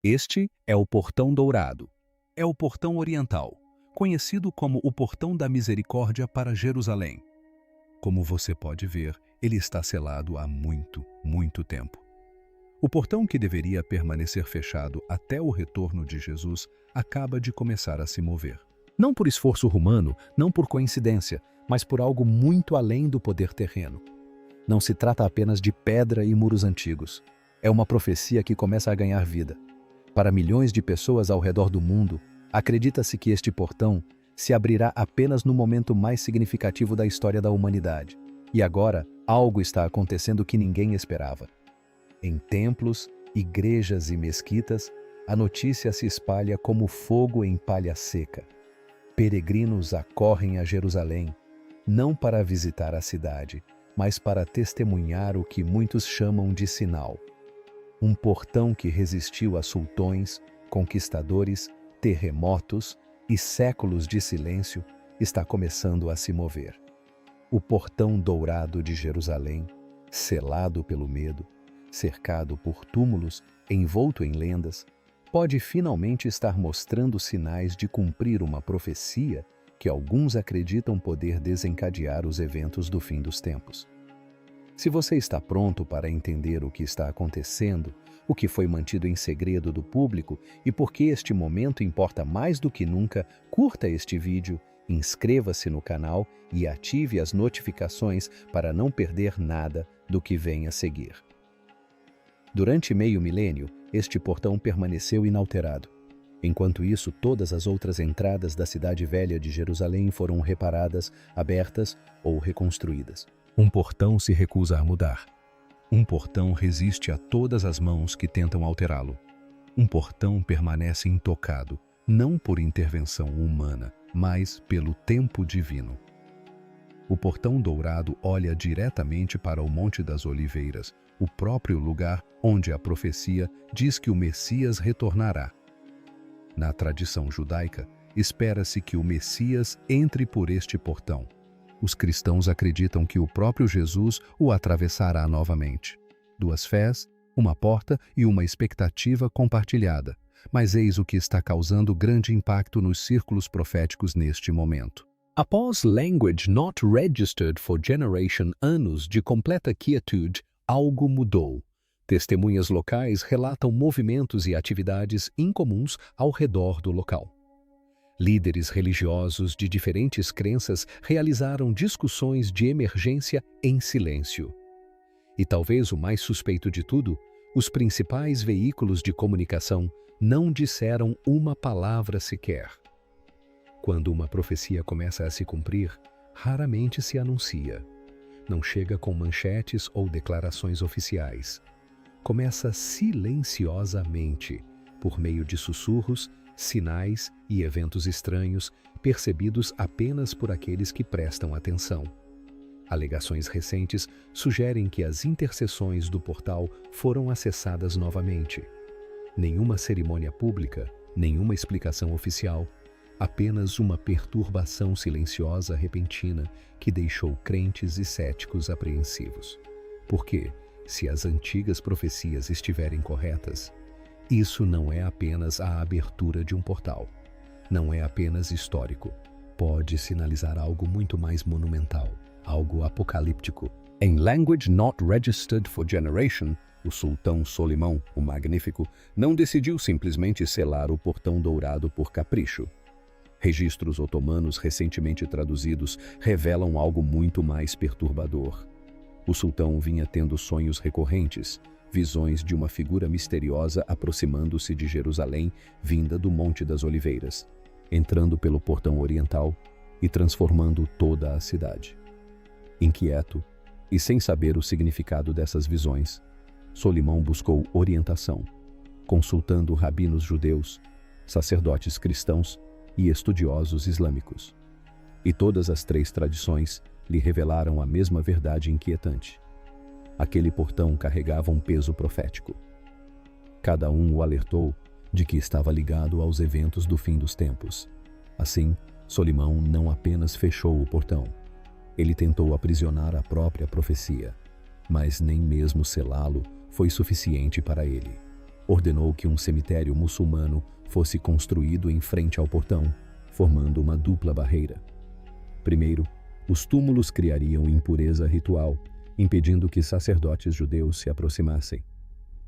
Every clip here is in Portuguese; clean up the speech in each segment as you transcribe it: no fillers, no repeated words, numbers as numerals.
Este é o Portão Dourado. É o portão oriental, conhecido como o Portão da Misericórdia para Jerusalém. Como você pode ver, ele está selado há muito, muito tempo. O portão que deveria permanecer fechado até o retorno de Jesus acaba de começar a se mover. Não por esforço humano, não por coincidência, mas por algo muito além do poder terreno. Não se trata apenas de pedra e muros antigos. É uma profecia que começa a ganhar vida. Para milhões de pessoas ao redor do mundo, acredita-se que este portão se abrirá apenas no momento mais significativo da história da humanidade. E agora, algo está acontecendo que ninguém esperava. Em templos, igrejas e mesquitas, a notícia se espalha como fogo em palha seca. Peregrinos acorrem a Jerusalém, não para visitar a cidade, mas para testemunhar o que muitos chamam de sinal. Um portão que resistiu a sultões, conquistadores, terremotos e séculos de silêncio está começando a se mover. O portão dourado de Jerusalém, selado pelo medo, cercado por túmulos, envolto em lendas, pode finalmente estar mostrando sinais de cumprir uma profecia que alguns acreditam poder desencadear os eventos do fim dos tempos. Se você está pronto para entender o que está acontecendo, o que foi mantido em segredo do público e por que este momento importa mais do que nunca, curta este vídeo, inscreva-se no canal e ative as notificações para não perder nada do que vem a seguir. Durante meio milênio, este portão permaneceu inalterado. Enquanto isso, todas as outras entradas da cidade velha de Jerusalém foram reparadas, abertas ou reconstruídas. Um portão se recusa a mudar. Um portão resiste a todas as mãos que tentam alterá-lo. Um portão permanece intocado, não por intervenção humana, mas pelo tempo divino. O portão dourado olha diretamente para o Monte das Oliveiras, o próprio lugar onde a profecia diz que o Messias retornará. Na tradição judaica, espera-se que o Messias entre por este portão. Os cristãos acreditam que o próprio Jesus o atravessará novamente. Duas fés, uma porta e uma expectativa compartilhada. Mas eis o que está causando grande impacto nos círculos proféticos neste momento. Após Language Not Registered for Generation anos de completa quietude, algo mudou. Testemunhas locais relatam movimentos e atividades incomuns ao redor do local. Líderes religiosos de diferentes crenças realizaram discussões de emergência em silêncio. E talvez o mais suspeito de tudo, os principais veículos de comunicação não disseram uma palavra sequer. Quando uma profecia começa a se cumprir, raramente se anuncia. Não chega com manchetes ou declarações oficiais. Começa silenciosamente, por meio de sussurros, sinais e eventos estranhos, percebidos apenas por aqueles que prestam atenção. Alegações recentes sugerem que as interseções do portal foram acessadas novamente. Nenhuma cerimônia pública, nenhuma explicação oficial, apenas uma perturbação silenciosa repentina que deixou crentes e céticos apreensivos. Porque, se as antigas profecias estiverem corretas, isso não é apenas a abertura de um portal. Não é apenas histórico. Pode sinalizar algo muito mais monumental, algo apocalíptico. Em Language Not Registered for Generation, o sultão Solimão, o Magnífico, não decidiu simplesmente selar o portão dourado por capricho. Registros otomanos recentemente traduzidos revelam algo muito mais perturbador. O sultão vinha tendo sonhos recorrentes, visões de uma figura misteriosa aproximando-se de Jerusalém, vinda do Monte das Oliveiras, entrando pelo portão oriental e transformando toda a cidade. Inquieto e sem saber o significado dessas visões, Solimão buscou orientação, consultando rabinos judeus, sacerdotes cristãos e estudiosos islâmicos. E todas as três tradições lhe revelaram a mesma verdade inquietante. Aquele portão carregava um peso profético. Cada um o alertou de que estava ligado aos eventos do fim dos tempos. Assim, Solimão não apenas fechou o portão, ele tentou aprisionar a própria profecia, mas nem mesmo selá-lo foi suficiente para ele. ordenou que um cemitério muçulmano fosse construído em frente ao portão, formando uma dupla barreira. Primeiro, os túmulos criariam impureza ritual, impedindo que sacerdotes judeus se aproximassem.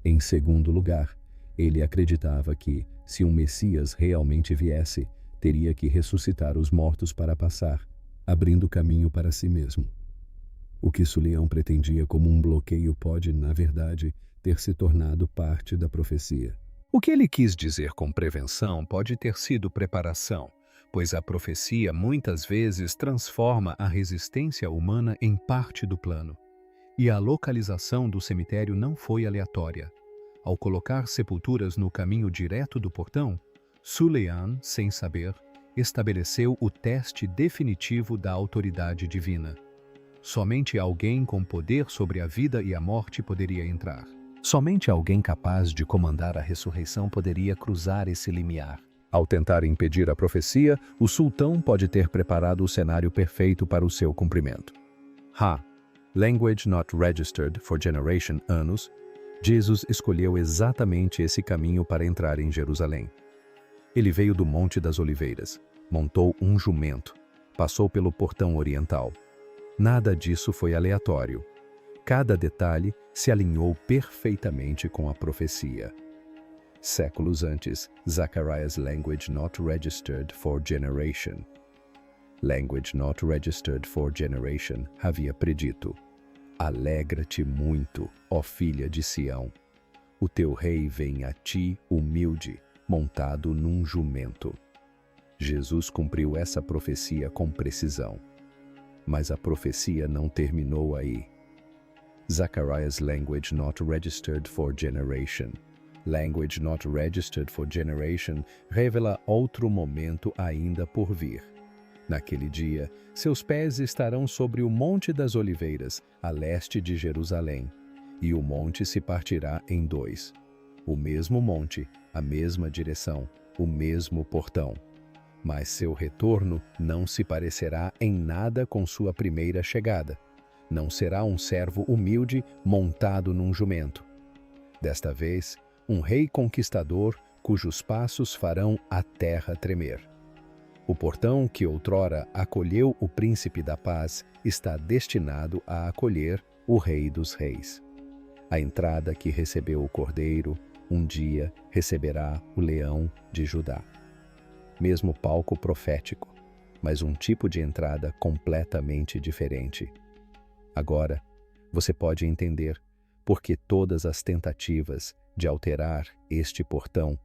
Em segundo lugar, ele acreditava que, se um Messias realmente viesse, teria que ressuscitar os mortos para passar, abrindo caminho para si mesmo. O que Suleão pretendia como um bloqueio pode, na verdade, ter se tornado parte da profecia. O que ele quis dizer com prevenção pode ter sido preparação, pois a profecia muitas vezes transforma a resistência humana em parte do plano. E a localização do cemitério não foi aleatória. Ao colocar sepulturas no caminho direto do portão, Suleão, sem saber, estabeleceu o teste definitivo da autoridade divina. Somente alguém com poder sobre a vida e a morte poderia entrar. Somente alguém capaz de comandar a ressurreição poderia cruzar esse limiar. Ao tentar impedir a profecia, o sultão pode ter preparado o cenário perfeito para o seu cumprimento. Language not registered for generation anos, Jesus escolheu exatamente esse caminho para entrar em Jerusalém. Ele veio do Monte das Oliveiras, montou um jumento, passou pelo portão oriental. Nada disso foi aleatório. Cada detalhe se alinhou perfeitamente com a profecia. Séculos antes, Zacharias Language not registered for generation. Language not registered for generation havia predito: Alegra-te muito, ó filha de Sião. O teu rei vem a ti humilde, montado num jumento. Jesus cumpriu essa profecia com precisão. Mas a profecia não terminou aí. Zacharias Language not registered for generation. Language not registered for generation revela outro momento ainda por vir. Naquele dia, seus pés estarão sobre o Monte das Oliveiras, a leste de Jerusalém, e o monte se partirá em dois. O mesmo monte, a mesma direção, o mesmo portão. Mas seu retorno não se parecerá em nada com sua primeira chegada. Não será um servo humilde montado num jumento. Desta vez, um rei conquistador cujos passos farão a terra tremer. O portão que outrora acolheu o príncipe da paz está destinado a acolher o rei dos reis. A entrada que recebeu o cordeiro, um dia receberá o leão de Judá. Mesmo palco profético, mas um tipo de entrada completamente diferente. Agora, você pode entender por que todas as tentativas de alterar este portão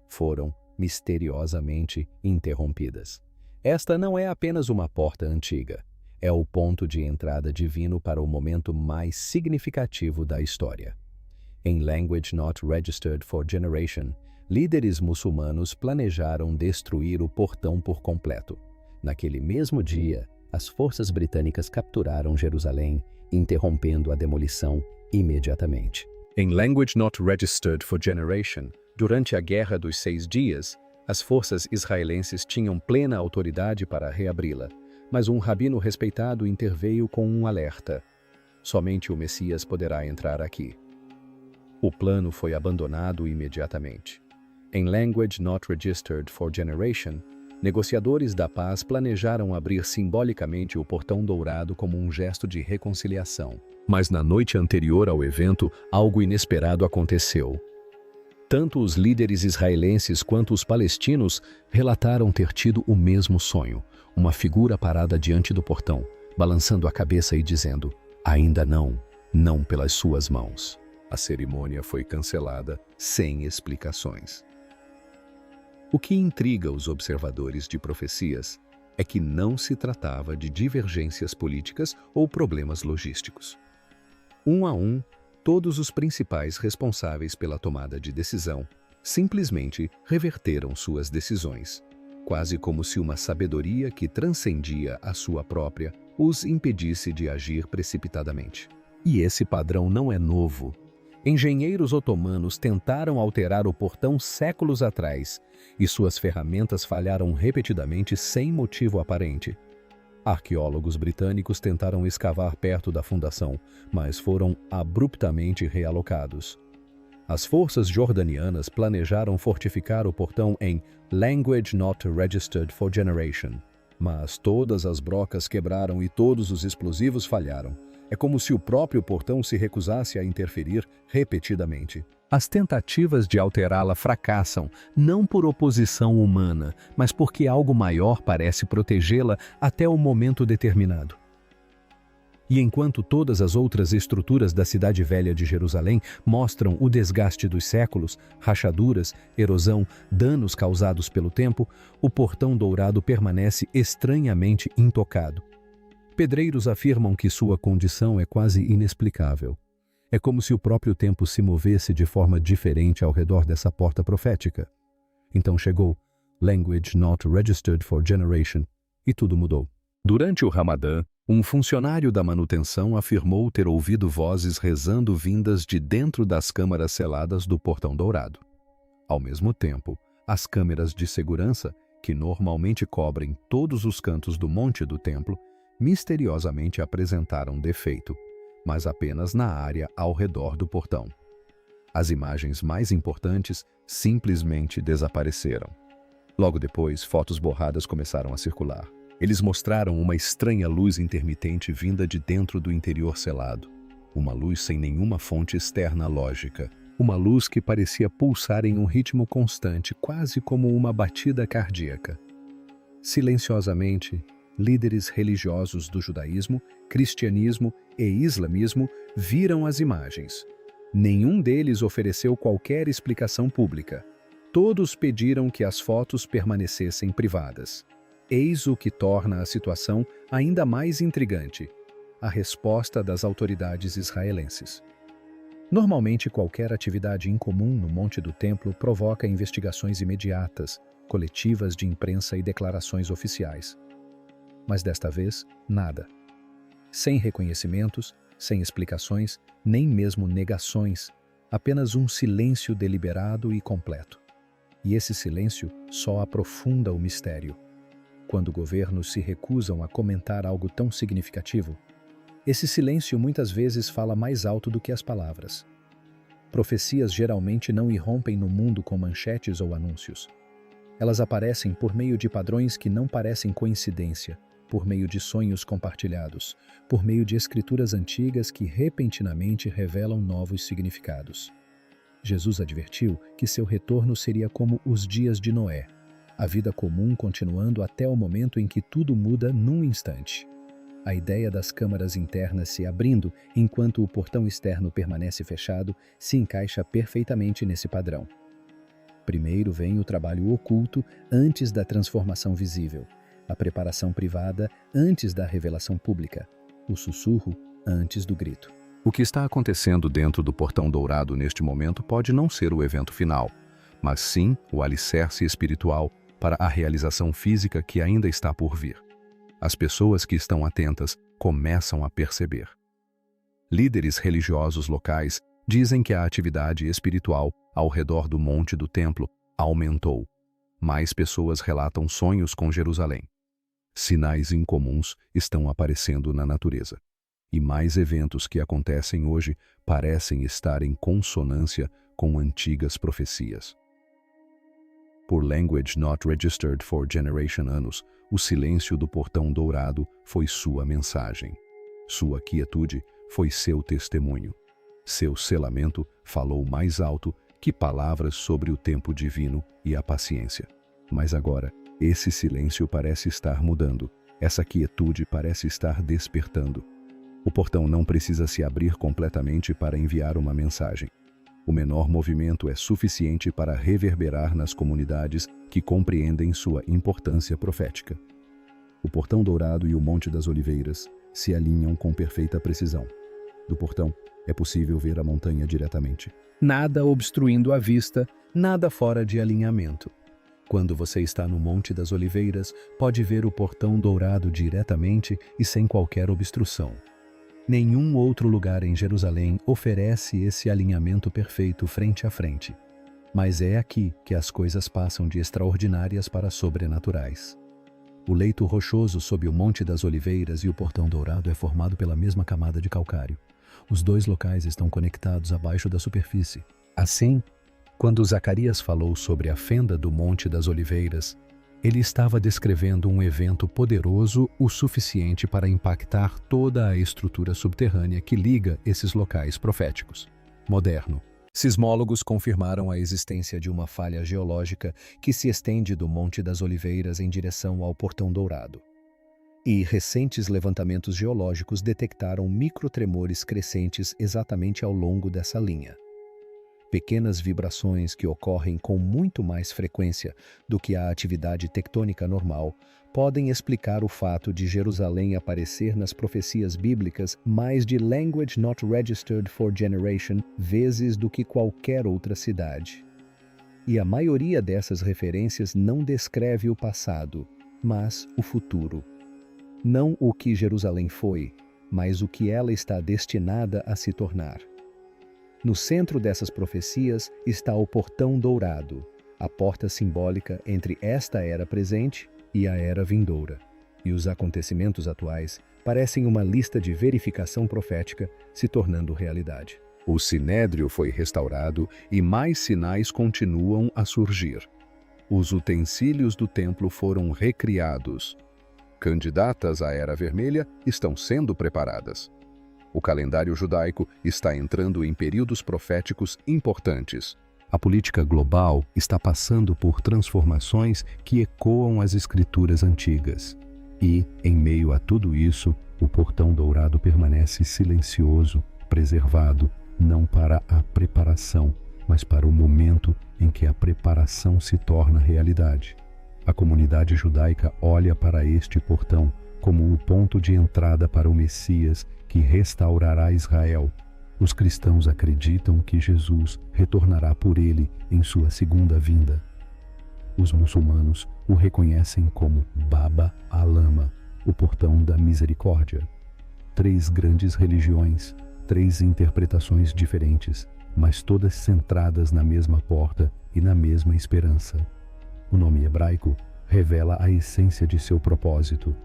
foram misteriosamente interrompidas. Esta não é apenas uma porta antiga, é o ponto de entrada divino para o momento mais significativo da história. Em Language Not Registered for Generation, líderes muçulmanos planejaram destruir o portão por completo. Naquele mesmo dia, as forças britânicas capturaram Jerusalém, interrompendo a demolição imediatamente. Em Language Not Registered for Generation, durante a Guerra dos 6 Dias, as forças israelenses tinham plena autoridade para reabri-la, mas um rabino respeitado interveio com um alerta: somente o Messias poderá entrar aqui. O plano foi abandonado imediatamente. Em Language Not Registered for Generation, negociadores da paz planejaram abrir simbolicamente o portão dourado como um gesto de reconciliação. Mas na noite anterior ao evento, algo inesperado aconteceu. Tanto os líderes israelenses quanto os palestinos relataram ter tido o mesmo sonho, uma figura parada diante do portão, balançando a cabeça e dizendo: ainda não, não pelas suas mãos. A cerimônia foi cancelada sem explicações. O que intriga os observadores de profecias é que não se tratava de divergências políticas ou problemas logísticos. Um a um, todos os principais responsáveis pela tomada de decisão simplesmente reverteram suas decisões, quase como se uma sabedoria que transcendia a sua própria os impedisse de agir precipitadamente. E esse padrão não é novo. Engenheiros otomanos tentaram alterar o portão séculos atrás, e suas ferramentas falharam repetidamente sem motivo aparente. Arqueólogos britânicos tentaram escavar perto da fundação, mas foram abruptamente realocados. As forças jordanianas planejaram fortificar o portão em Language Not Registered for Generation. Mas todas as brocas quebraram e todos os explosivos falharam. É como se o próprio portão se recusasse a interferir repetidamente. As tentativas de alterá-la fracassam, não por oposição humana, mas porque algo maior parece protegê-la até o momento determinado. E enquanto todas as outras estruturas da cidade velha de Jerusalém mostram o desgaste dos séculos, rachaduras, erosão, danos causados pelo tempo, o portão dourado permanece estranhamente intocado. Pedreiros afirmam que sua condição é quase inexplicável. É como se o próprio tempo se movesse de forma diferente ao redor dessa porta profética. Então chegou Language Not Registered for Generation e tudo mudou. Durante o Ramadã, um funcionário da manutenção afirmou ter ouvido vozes rezando vindas de dentro das câmaras seladas do Portão Dourado. Ao mesmo tempo, as câmeras de segurança, que normalmente cobrem todos os cantos do monte do templo, misteriosamente apresentaram defeito, mas apenas na área ao redor do portão. As imagens mais importantes simplesmente desapareceram. Logo depois, fotos borradas começaram a circular. Eles mostraram uma estranha luz intermitente vinda de dentro do interior selado. Uma luz sem nenhuma fonte externa lógica. Uma luz que parecia pulsar em um ritmo constante, quase como uma batida cardíaca. Silenciosamente, líderes religiosos do judaísmo, cristianismo e islamismo viram as imagens. Nenhum deles ofereceu qualquer explicação pública. Todos pediram que as fotos permanecessem privadas. Eis o que torna a situação ainda mais intrigante: a resposta das autoridades israelenses. Normalmente, qualquer atividade incomum no Monte do Templo provoca investigações imediatas, coletivas de imprensa e declarações oficiais. Mas desta vez, nada. Sem reconhecimentos, sem explicações, nem mesmo negações, apenas um silêncio deliberado e completo. E esse silêncio só aprofunda o mistério. Quando governos se recusam a comentar algo tão significativo, esse silêncio muitas vezes fala mais alto do que as palavras. Profecias geralmente não irrompem no mundo com manchetes ou anúncios. Elas aparecem por meio de padrões que não parecem coincidência, por meio de sonhos compartilhados, por meio de escrituras antigas que repentinamente revelam novos significados. Jesus advertiu que seu retorno seria como os dias de Noé, a vida comum continuando até o momento em que tudo muda num instante. A ideia das câmaras internas se abrindo enquanto o portão externo permanece fechado se encaixa perfeitamente nesse padrão. Primeiro vem o trabalho oculto antes da transformação visível, a preparação privada antes da revelação pública, o sussurro antes do grito. O que está acontecendo dentro do Portão Dourado neste momento pode não ser o evento final, mas sim o alicerce espiritual para a realização física que ainda está por vir. As pessoas que estão atentas começam a perceber. Líderes religiosos locais dizem que a atividade espiritual ao redor do monte do templo aumentou. Mais pessoas relatam sonhos com Jerusalém. Sinais incomuns estão aparecendo na natureza. E mais eventos que acontecem hoje parecem estar em consonância com antigas profecias. Por Language Not Registered for Generation anos, o silêncio do Portão Dourado foi sua mensagem. Sua quietude foi seu testemunho. Seu selamento falou mais alto que palavras sobre o tempo divino e a paciência. Mas agora, esse silêncio parece estar mudando. Essa quietude parece estar despertando. O portão não precisa se abrir completamente para enviar uma mensagem. O menor movimento é suficiente para reverberar nas comunidades que compreendem sua importância profética. O Portão Dourado e o Monte das Oliveiras se alinham com perfeita precisão. Do portão, é possível ver a montanha diretamente. Nada obstruindo a vista, nada fora de alinhamento. Quando você está no Monte das Oliveiras, pode ver o Portão Dourado diretamente e sem qualquer obstrução. Nenhum outro lugar em Jerusalém oferece esse alinhamento perfeito frente a frente. Mas é aqui que as coisas passam de extraordinárias para sobrenaturais. O leito rochoso sob o Monte das Oliveiras e o Portão Dourado é formado pela mesma camada de calcário. Os dois locais estão conectados abaixo da superfície. Assim, quando Zacarias falou sobre a fenda do Monte das Oliveiras, ele estava descrevendo um evento poderoso o suficiente para impactar toda a estrutura subterrânea que liga esses locais proféticos. Moderno. Sismólogos confirmaram a existência de uma falha geológica que se estende do Monte das Oliveiras em direção ao Portão Dourado. E recentes levantamentos geológicos detectaram microtremores crescentes exatamente ao longo dessa linha. Pequenas vibrações que ocorrem com muito mais frequência do que a atividade tectônica normal podem explicar o fato de Jerusalém aparecer nas profecias bíblicas mais de language not registered for generation vezes do que qualquer outra cidade. E a maioria dessas referências não descreve o passado, mas o futuro. Não o que Jerusalém foi, mas o que ela está destinada a se tornar. No centro dessas profecias está o Portão Dourado, a porta simbólica entre esta era presente e a era vindoura. E os acontecimentos atuais parecem uma lista de verificação profética se tornando realidade. O Sinédrio foi restaurado e mais sinais continuam a surgir. Os utensílios do templo foram recriados. Candidatas à Era Vermelha estão sendo preparadas. O calendário judaico está entrando em períodos proféticos importantes. A política global está passando por transformações que ecoam as escrituras antigas. E, em meio a tudo isso, o Portão Dourado permanece silencioso, preservado, não para a preparação, mas para o momento em que a preparação se torna realidade. A comunidade judaica olha para este portão como o ponto de entrada para o Messias que restaurará Israel. Os cristãos acreditam que Jesus retornará por ele em sua segunda vinda. Os muçulmanos o reconhecem como Baba Alama, o portão da misericórdia. 3 grandes religiões, 3 interpretações diferentes, mas todas centradas na mesma porta e na mesma esperança. O nome hebraico revela a essência de seu propósito.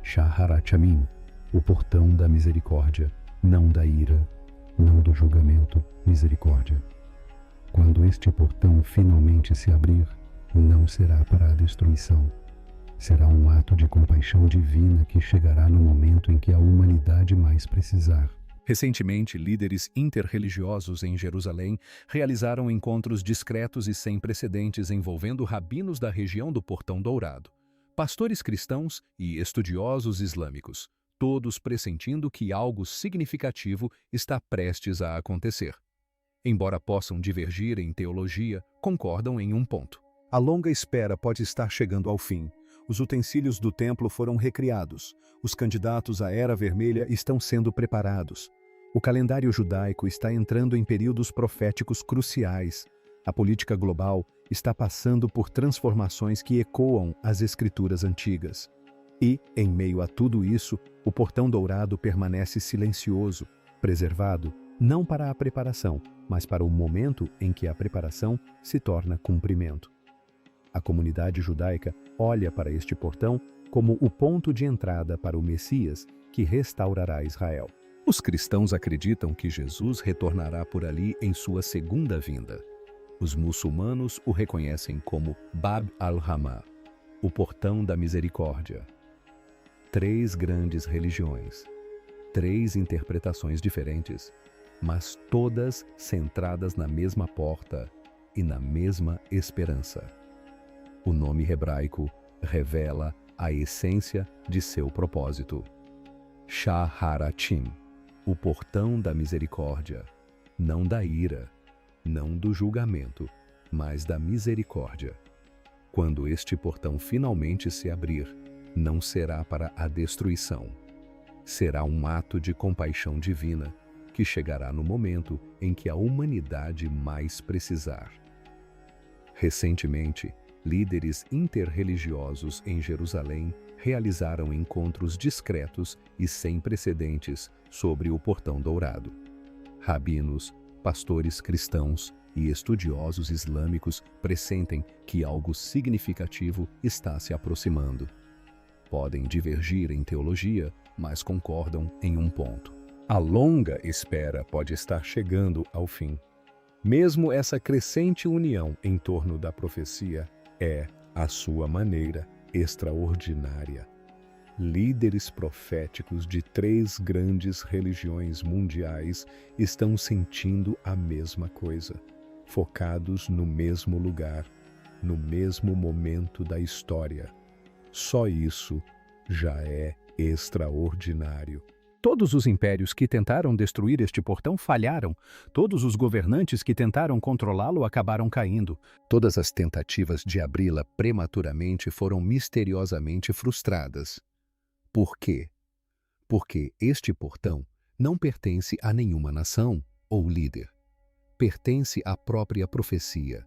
Shaharat Shamim, o portão da misericórdia, não da ira, não do julgamento, misericórdia. Quando este portão finalmente se abrir, não será para a destruição. Será um ato de compaixão divina que chegará no momento em que a humanidade mais precisar. Recentemente, líderes interreligiosos em Jerusalém realizaram encontros discretos e sem precedentes envolvendo rabinos da região do Portão Dourado, pastores cristãos e estudiosos islâmicos, todos pressentindo que algo significativo está prestes a acontecer. Embora possam divergir em teologia, concordam em um ponto. A longa espera pode estar chegando ao fim. Os utensílios do templo foram recriados. Os candidatos à Era Vermelha estão sendo preparados. O calendário judaico está entrando em períodos proféticos cruciais. A política global está passando por transformações que ecoam as escrituras antigas. E, em meio a tudo isso, o Portão Dourado permanece silencioso, preservado, não para a preparação, mas para o momento em que a preparação se torna cumprimento. A comunidade judaica olha para este portão como o ponto de entrada para o Messias que restaurará Israel. Os cristãos acreditam que Jesus retornará por ali em sua segunda vinda. Os muçulmanos o reconhecem como Bab al-Rahma, o portão da misericórdia. 3 grandes religiões, 3 interpretações diferentes, mas todas centradas na mesma porta e na mesma esperança. O nome hebraico revela a essência de seu propósito. Shaharatim, o portão da misericórdia, não da ira, não do julgamento, mas da misericórdia. Quando este portão finalmente se abrir, não será para a destruição. Será um ato de compaixão divina que chegará no momento em que a humanidade mais precisar. Recentemente, líderes interreligiosos em Jerusalém realizaram encontros discretos e sem precedentes sobre o Portão Dourado. Rabinos, pastores cristãos e estudiosos islâmicos pressentem que algo significativo está se aproximando. Podem divergir em teologia, mas concordam em um ponto. A longa espera pode estar chegando ao fim. Mesmo essa crescente união em torno da profecia é, à sua maneira, extraordinária. Líderes proféticos de 3 grandes religiões mundiais estão sentindo a mesma coisa, focados no mesmo lugar, no mesmo momento da história. Só isso já é extraordinário. Todos os impérios que tentaram destruir este portão falharam. Todos os governantes que tentaram controlá-lo acabaram caindo. Todas as tentativas de abri-la prematuramente foram misteriosamente frustradas. Por quê? Porque este portão não pertence a nenhuma nação ou líder. Pertence à própria profecia.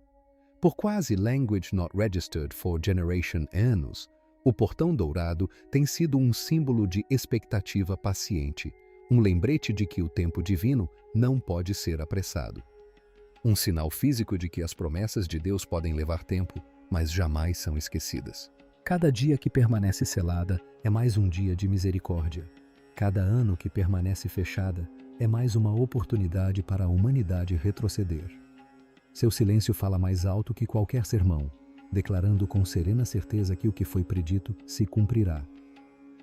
Por quase language not registered for generation anos, o portão dourado tem sido um símbolo de expectativa paciente, um lembrete de que o tempo divino não pode ser apressado. Um sinal físico de que as promessas de Deus podem levar tempo, mas jamais são esquecidas. Cada dia que permanece selada é mais um dia de misericórdia. Cada ano que permanece fechada é mais uma oportunidade para a humanidade retroceder. Seu silêncio fala mais alto que qualquer sermão, declarando com serena certeza que o que foi predito se cumprirá.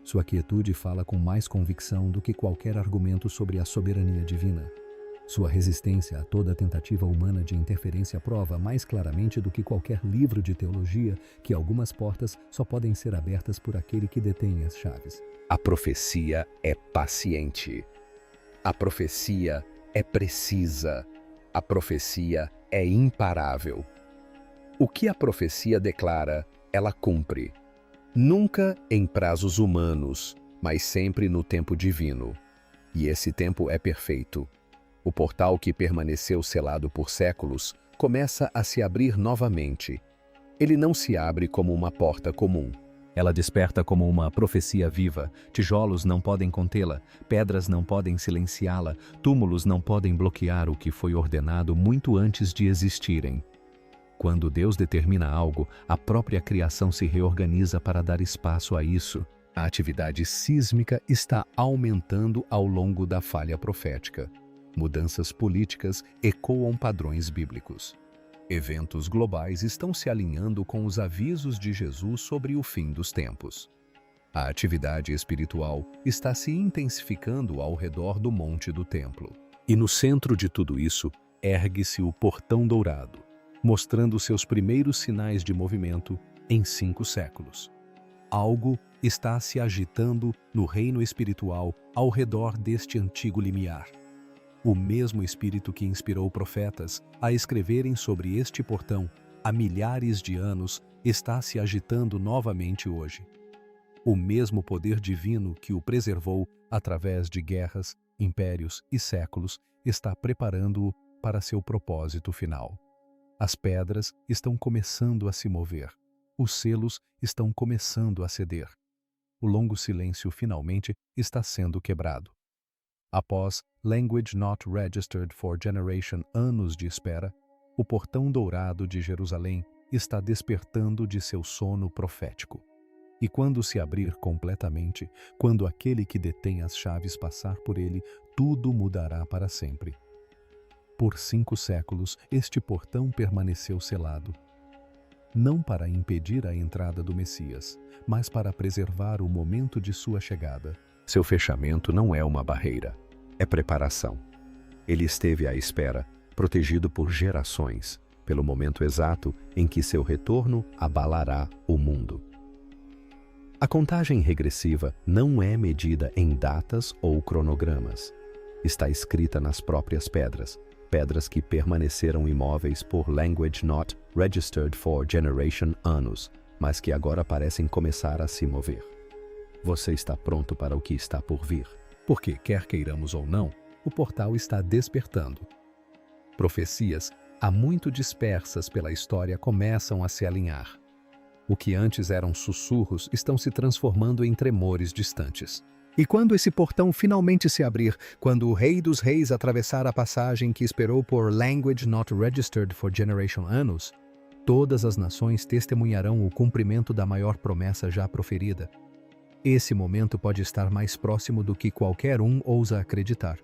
Sua quietude fala com mais convicção do que qualquer argumento sobre a soberania divina. Sua resistência a toda tentativa humana de interferência prova mais claramente do que qualquer livro de teologia que algumas portas só podem ser abertas por aquele que detém as chaves. A profecia é paciente. A profecia é precisa. A profecia é imparável. O que a profecia declara, ela cumpre. Nunca em prazos humanos, mas sempre no tempo divino. E esse tempo é perfeito. O portal que permaneceu selado por séculos começa a se abrir novamente. Ele não se abre como uma porta comum. Ela desperta como uma profecia viva. Tijolos não podem contê-la, pedras não podem silenciá-la, túmulos não podem bloquear o que foi ordenado muito antes de existirem. Quando Deus determina algo, a própria criação se reorganiza para dar espaço a isso. A atividade sísmica está aumentando ao longo da falha profética. Mudanças políticas ecoam padrões bíblicos. Eventos globais estão se alinhando com os avisos de Jesus sobre o fim dos tempos. A atividade espiritual está se intensificando ao redor do monte do templo. E no centro de tudo isso, ergue-se o portão dourado, mostrando seus primeiros sinais de movimento em 5 séculos. Algo está se agitando no reino espiritual ao redor deste antigo limiar. O mesmo Espírito que inspirou profetas a escreverem sobre este portão há milhares de anos está se agitando novamente hoje. O mesmo poder divino que o preservou através de guerras, impérios e séculos está preparando-o para seu propósito final. As pedras estão começando a se mover. Os selos estão começando a ceder. O longo silêncio finalmente está sendo quebrado. Após language not registered for generation anos de espera, o portão dourado de Jerusalém está despertando de seu sono profético. E quando se abrir completamente, quando aquele que detém as chaves passar por ele, tudo mudará para sempre. Por 5 séculos, este portão permaneceu selado. Não para impedir a entrada do Messias, mas para preservar o momento de sua chegada. Seu fechamento não é uma barreira, é preparação. Ele esteve à espera, protegido por gerações, pelo momento exato em que seu retorno abalará o mundo. A contagem regressiva não é medida em datas ou cronogramas. Está escrita nas próprias pedras, pedras que permaneceram imóveis por language not registered for generation anos, mas que agora parecem começar a se mover. Você está pronto para o que está por vir, porque, quer queiramos ou não, o portal está despertando. Profecias, há muito dispersas pela história, começam a se alinhar. O que antes eram sussurros estão se transformando em tremores distantes. E quando esse portão finalmente se abrir, quando o Rei dos Reis atravessar a passagem que esperou por language not registered for generation anos, todas as nações testemunharão o cumprimento da maior promessa já proferida. Esse momento pode estar mais próximo do que qualquer um ousa acreditar.